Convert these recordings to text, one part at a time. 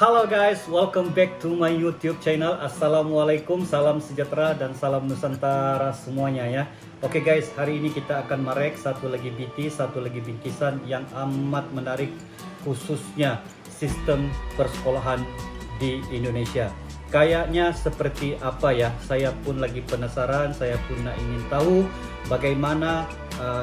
Halo guys, welcome back to my YouTube channel. Assalamualaikum, salam sejahtera dan salam Nusantara semuanya ya. Oke guys, hari ini kita akan merek satu lagi BT, satu lagi bingkisan yang amat menarik, khususnya sistem persekolahan di Indonesia. Kayaknya seperti apa ya? Saya pun lagi penasaran, saya pun ingin tahu bagaimana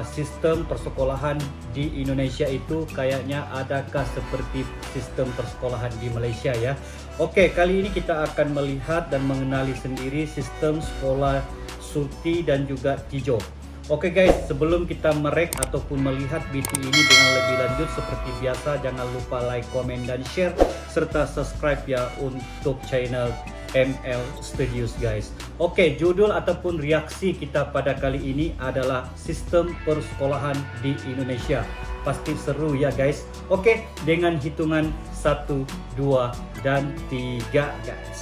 sistem persekolahan di Indonesia itu, kayaknya adakah seperti sistem persekolahan di Malaysia ya. Oke, kali ini kita akan melihat dan mengenali sendiri sistem sekolah Sulti dan juga Tijo. Oke guys, sebelum kita merek ataupun melihat BT ini dengan lebih lanjut, seperti biasa jangan lupa like, komen, dan share serta subscribe ya untuk channel ML Studios guys. Oke, judul ataupun reaksi kita pada kali ini adalah sistem persekolahan di Indonesia. Pasti seru ya guys. Oke, dengan hitungan 1, 2, dan 3 guys.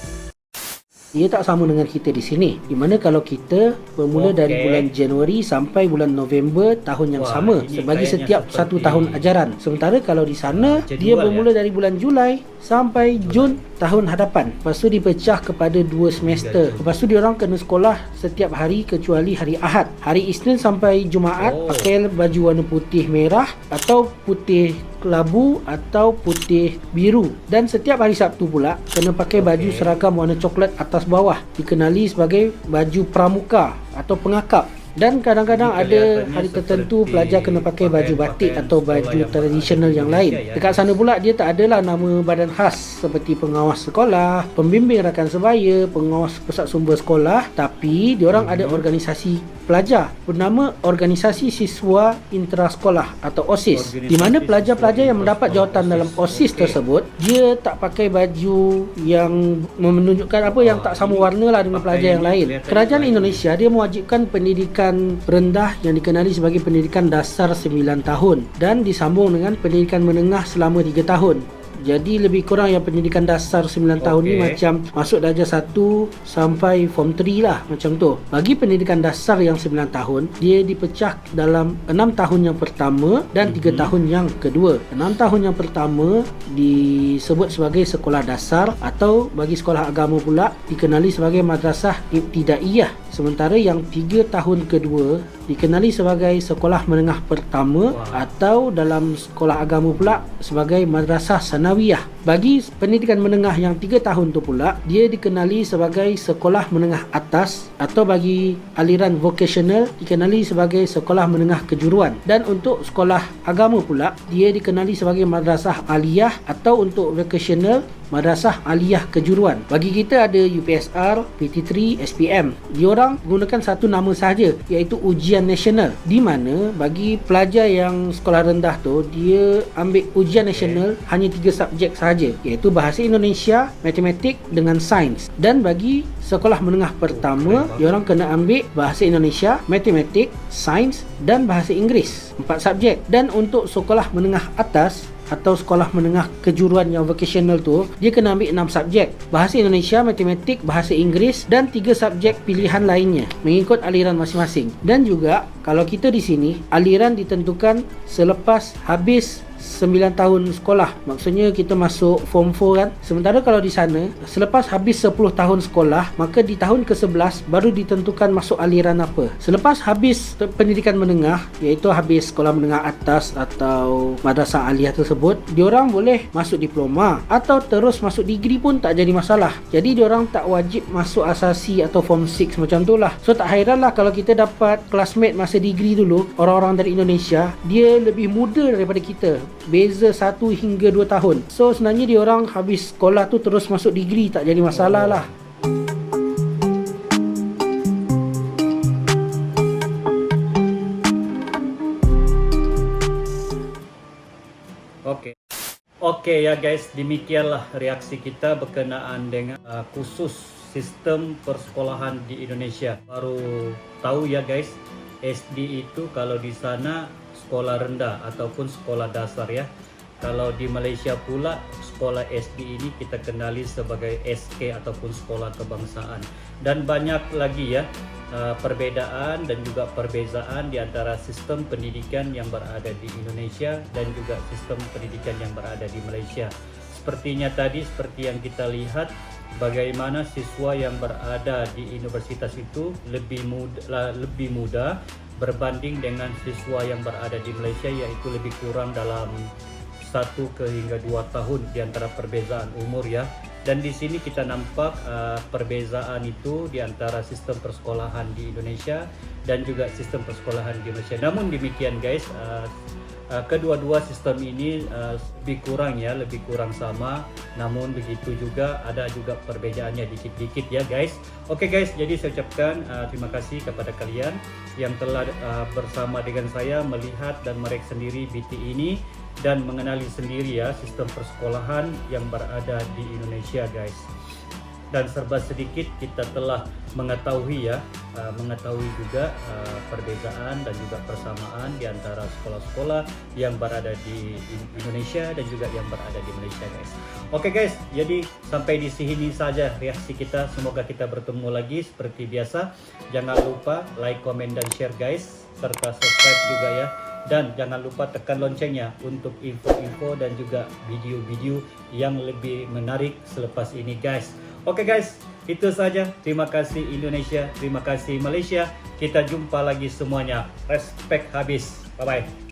Ia tak sama dengan kita di sini, di mana kalau kita bermula dari bulan Januari sampai bulan November tahun yang sama bagi setiap satu tahun ajaran. Sementara kalau di sana dia bermula dari bulan Julai sampai Jun tahun hadapan. Lepas tu dipecah kepada 2 semester. Lepas tu diorang kena sekolah setiap hari kecuali hari Ahad. Hari Isnin sampai Jumaat pakai baju warna putih merah atau putih kelabu atau putih biru, dan setiap hari Sabtu pula kena pakai baju seragam warna coklat atas bawah, dikenali sebagai baju pramuka atau pengakap. Dan kadang-kadang ada hari tertentu pelajar kena pakai baju batik atau baju tradisional yang lain. Dekat sana pula dia tak adalah nama badan khas seperti pengawas sekolah, pembimbing rakan sebaya, pengawas pusat sumber sekolah, tapi diorang ada organisasi pelajar bernama Organisasi Siswa Intrasekolah atau OSIS, di mana pelajar-pelajar yang mendapat jawatan dalam OSIS tersebut, dia tak pakai baju yang menunjukkan apa, yang tak sama warna lah dengan pelajar yang lain. Kerajaan Indonesia dia mewajibkan pendidikan rendah yang dikenali sebagai pendidikan dasar 9 tahun dan disambung dengan pendidikan menengah selama 3 tahun. Jadi lebih kurang yang pendidikan dasar 9 tahun ni macam masuk darjah 1 sampai form 3 lah, macam tu. Bagi pendidikan dasar yang 9 tahun, dia dipecah dalam 6 tahun yang pertama dan 3 tahun yang kedua. 6 tahun yang pertama disebut sebagai sekolah dasar, atau bagi sekolah agama pula dikenali sebagai madrasah ibtidaiyah. Sementara yang 3 tahun kedua dikenali sebagai sekolah menengah pertama, atau dalam sekolah agama pula sebagai madrasah sanawiyah. Bagi pendidikan menengah yang 3 tahun tu pula, dia dikenali sebagai sekolah menengah atas, atau bagi aliran vocational dikenali sebagai sekolah menengah kejuruan. Dan untuk sekolah agama pula, dia dikenali sebagai madrasah aliyah, atau untuk vocational Madrasah Aliyah Kejuruan. Bagi kita ada UPSR, PT3, SPM. Diorang gunakan satu nama sahaja, iaitu ujian nasional, di mana bagi pelajar yang sekolah rendah tu, dia ambil ujian nasional hanya 3 subjek sahaja, iaitu bahasa Indonesia, matematik dengan sains. Dan bagi sekolah menengah pertama, diorang kena ambil bahasa Indonesia, matematik, sains dan bahasa Inggeris, 4 subjek. Dan untuk sekolah menengah atas atau sekolah menengah kejuruan yang vocational tu, dia kena ambil 6 subjek, bahasa Indonesia, matematik, bahasa Inggeris dan 3 subjek pilihan lainnya mengikut aliran masing-masing. Dan juga kalau kita di sini, aliran ditentukan selepas habis 9 tahun sekolah. Maksudnya kita masuk form 4 kan. Sementara kalau di sana, selepas habis 10 tahun sekolah, maka di tahun ke-11 baru ditentukan masuk aliran apa. Selepas habis pendidikan menengah, iaitu habis sekolah menengah atas atau madrasah aliyah tersebut, diorang boleh masuk diploma atau terus masuk degree pun tak jadi masalah. Jadi diorang tak wajib masuk asasi atau form 6 macam tu lah. So tak hairanlah kalau kita dapat classmate masa degree dulu, orang-orang dari Indonesia, dia lebih muda daripada kita, beza 1 hingga 2 tahun. So sebenarnya dia orang habis sekolah tu terus masuk degree tak jadi masalah lah. Oke ya guys, demikianlah reaksi kita berkenaan dengan khusus sistem persekolahan di Indonesia. Baru tahu ya guys, SD itu kalau di sana sekolah rendah ataupun sekolah dasar ya. Kalau di Malaysia pula, sekolah SD ini kita kenali sebagai SK ataupun sekolah kebangsaan. Dan banyak lagi ya perbedaan dan juga perbezaan di antara sistem pendidikan yang berada di Indonesia dan juga sistem pendidikan yang berada di Malaysia. sepertinya tadi seperti yang kita lihat, bagaimana siswa yang berada di universitas itu lebih muda berbanding dengan siswa yang berada di Malaysia, yaitu lebih kurang dalam 1 hingga 2 tahun di antara perbezaan umur ya. Dan di sini kita nampak perbezaan itu di antara sistem persekolahan di Indonesia dan juga sistem persekolahan di Malaysia. Namun demikian guys, kedua-dua sistem ini lebih kurang sama. Namun begitu juga ada juga perbedaannya dikit-dikit ya guys. Oke guys, jadi saya ucapkan terima kasih kepada kalian yang telah bersama dengan saya melihat dan mereka sendiri BT ini dan mengenali sendiri ya sistem persekolahan yang berada di Indonesia guys. Dan serba sedikit kita telah mengetahui juga perbezaan dan juga persamaan di antara sekolah-sekolah yang berada di Indonesia dan juga yang berada di Malaysia guys. Oke guys, jadi sampai di sini saja reaksi kita. Semoga kita bertemu lagi seperti biasa. Jangan lupa like, comment dan share guys, serta subscribe juga ya. Dan jangan lupa tekan loncengnya untuk info-info dan juga video-video yang lebih menarik selepas ini guys. Oke guys, itu saja. Terima kasih Indonesia, terima kasih Malaysia. Kita jumpa lagi semuanya. Respect habis. Bye-bye.